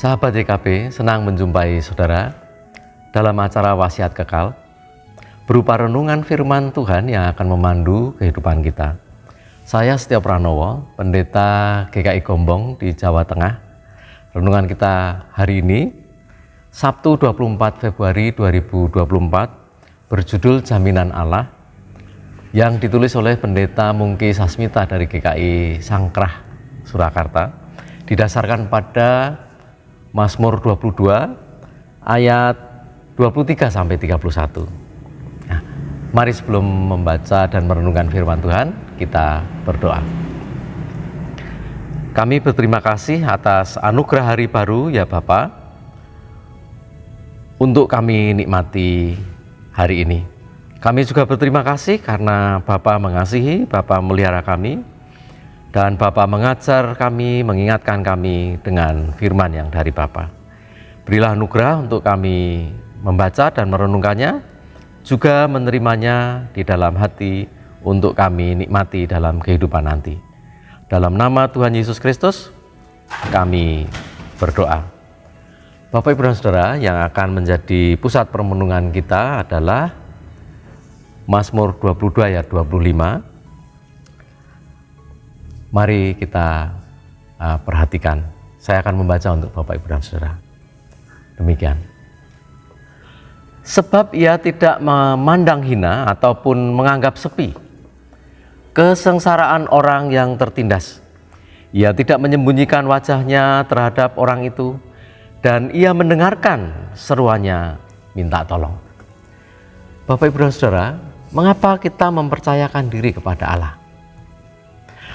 Sahabat YKB, senang menjumpai saudara dalam acara Wasiat Kekal, berupa renungan firman Tuhan yang akan memandu kehidupan kita. Saya Setia Pranowo, Pendeta GKI Gombong di Jawa Tengah. Renungan kita hari ini, Sabtu 24 Februari 2024, berjudul Jaminan Allah, yang ditulis oleh Pendeta Mungki Sasmita dari GKI Sangkrah, Surakarta, didasarkan pada Mazmur 22 ayat 23-31. Nah, mari sebelum membaca dan merenungkan firman Tuhan, kita berdoa. Kami berterima kasih atas anugerah hari baru ya Bapa, untuk kami nikmati hari ini. Kami juga berterima kasih karena Bapa mengasihi, Bapa melihara kami, dan Bapa mengajar kami, mengingatkan kami dengan firman yang dari Bapa. Berilah anugerah untuk kami membaca dan merenungkannya, juga menerimanya di dalam hati untuk kami nikmati dalam kehidupan nanti. Dalam nama Tuhan Yesus Kristus, kami berdoa. Bapak, Ibu, dan Saudara, yang akan menjadi pusat permenungan kita adalah Mazmur 22 ayat 25. Mari kita perhatikan. Saya akan membaca untuk Bapak, Ibu, dan Saudara. Demikian. Sebab ia tidak memandang hina ataupun menganggap sepi kesengsaraan orang yang tertindas. Ia tidak menyembunyikan wajahnya terhadap orang itu, dan ia mendengarkan seruannya minta tolong. Bapak, Ibu, dan Saudara, mengapa kita mempercayakan diri kepada Allah?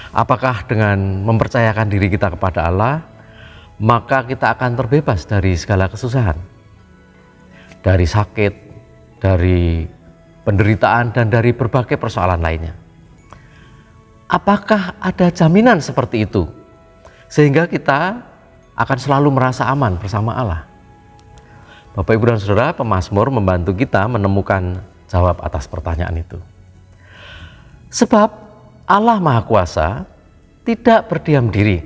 Apakah dengan mempercayakan diri kita kepada Allah, maka kita akan terbebas dari segala kesusahan, dari sakit, dari penderitaan, dan dari berbagai persoalan lainnya? Apakah ada jaminan seperti itu, sehingga kita akan selalu merasa aman bersama Allah? Bapak, Ibu, dan Saudara, pemazmur membantu kita menemukan jawab atas pertanyaan itu. Sebab Allah Maha Kuasa tidak berdiam diri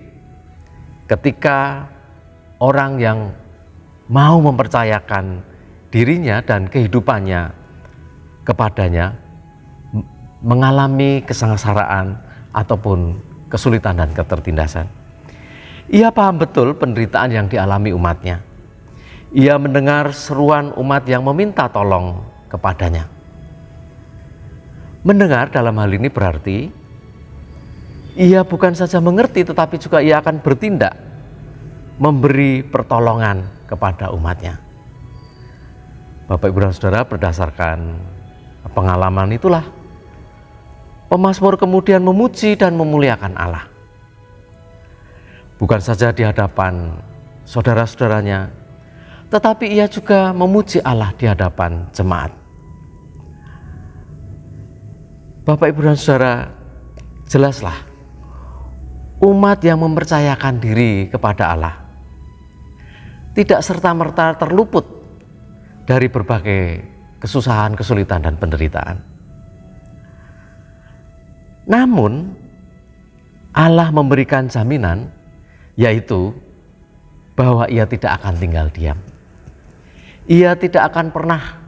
ketika orang yang mau mempercayakan dirinya dan kehidupannya kepadanya mengalami kesengsaraan ataupun kesulitan dan ketertindasan. Ia paham betul penderitaan yang dialami umatnya. Ia mendengar seruan umat yang meminta tolong kepadanya. Mendengar dalam hal ini berarti ia bukan saja mengerti, tetapi juga ia akan bertindak, memberi pertolongan kepada umatnya. Bapak, Ibu, dan Saudara, berdasarkan pengalaman itulah pemazmur kemudian memuji dan memuliakan Allah. Bukan saja di hadapan saudara-saudaranya, tetapi ia juga memuji Allah di hadapan jemaat. Bapak, Ibu, dan Saudara, jelaslah umat yang mempercayakan diri kepada Allah tidak serta-merta terluput dari berbagai kesusahan, kesulitan, dan penderitaan. Namun Allah memberikan jaminan, yaitu bahwa ia tidak akan tinggal diam. Ia tidak akan pernah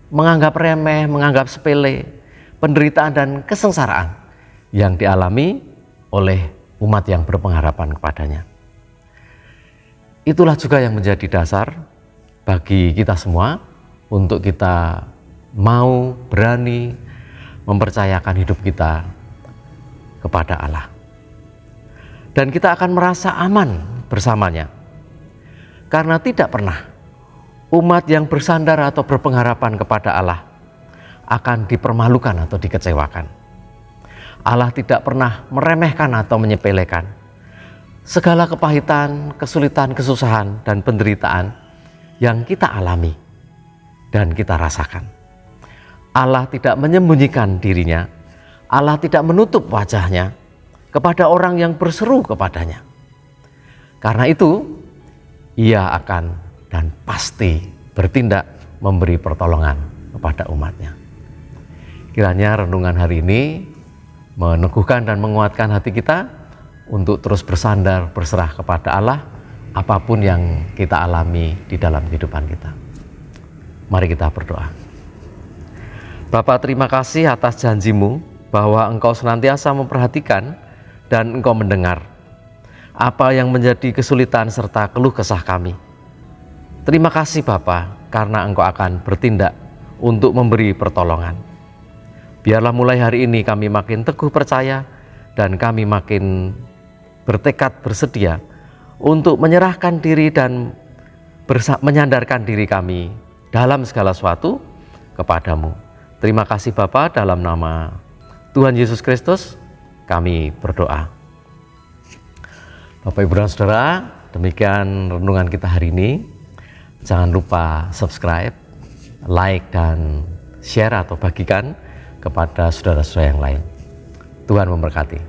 menganggap remeh, menganggap sepele penderitaan dan kesengsaraan yang dialami oleh umat yang berpengharapan kepadanya. Itulah juga yang menjadi dasar bagi kita semua untuk kita mau berani mempercayakan hidup kita kepada Allah. Dan kita akan merasa aman bersamanya. Karena tidak pernah umat yang bersandar atau berpengharapan kepada Allah akan dipermalukan atau dikecewakan. Allah tidak pernah meremehkan atau menyepelekan segala kepahitan, kesulitan, kesusahan, dan penderitaan yang kita alami dan kita rasakan. Allah tidak menyembunyikan dirinya, Allah tidak menutup wajahnya kepada orang yang berseru kepadanya. Karena itu, ia akan dan pasti bertindak memberi pertolongan kepada umatnya. Kiranya renungan hari ini meneguhkan dan menguatkan hati kita untuk terus bersandar, berserah kepada Allah apapun yang kita alami di dalam kehidupan kita. Mari kita berdoa. Bapa, terima kasih atas janji-Mu bahwa Engkau senantiasa memperhatikan dan Engkau mendengar apa yang menjadi kesulitan serta keluh kesah kami. Terima kasih Bapa, karena Engkau akan bertindak untuk memberi pertolongan. Biarlah mulai hari ini kami makin teguh percaya dan kami makin bertekad bersedia untuk menyerahkan diri dan menyandarkan diri kami dalam segala sesuatu kepadamu. Terima kasih Bapa, dalam nama Tuhan Yesus Kristus kami berdoa. Bapak Ibu dan Saudara, demikian renungan kita hari ini. Jangan lupa subscribe, like, dan share atau bagikan kepada saudara-saudara yang lain. Tuhan memberkati.